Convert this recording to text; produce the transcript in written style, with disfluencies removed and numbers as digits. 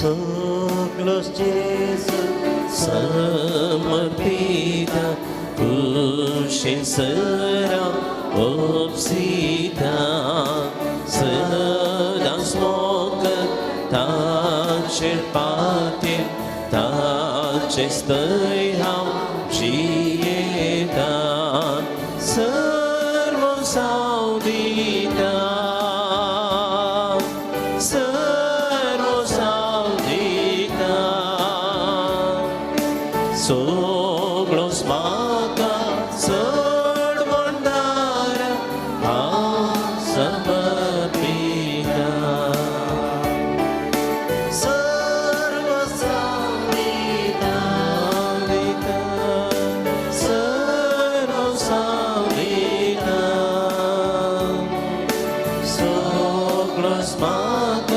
Soglos Jesus समर्पिता कुशिन सरा उपसिता सदा smoke ताक्षर पाते ताक्षस्तयहाम जियेता सर्व साउदीता Soglos mata sarvandara asamapita sarva samvita sarva samvita Soglos mata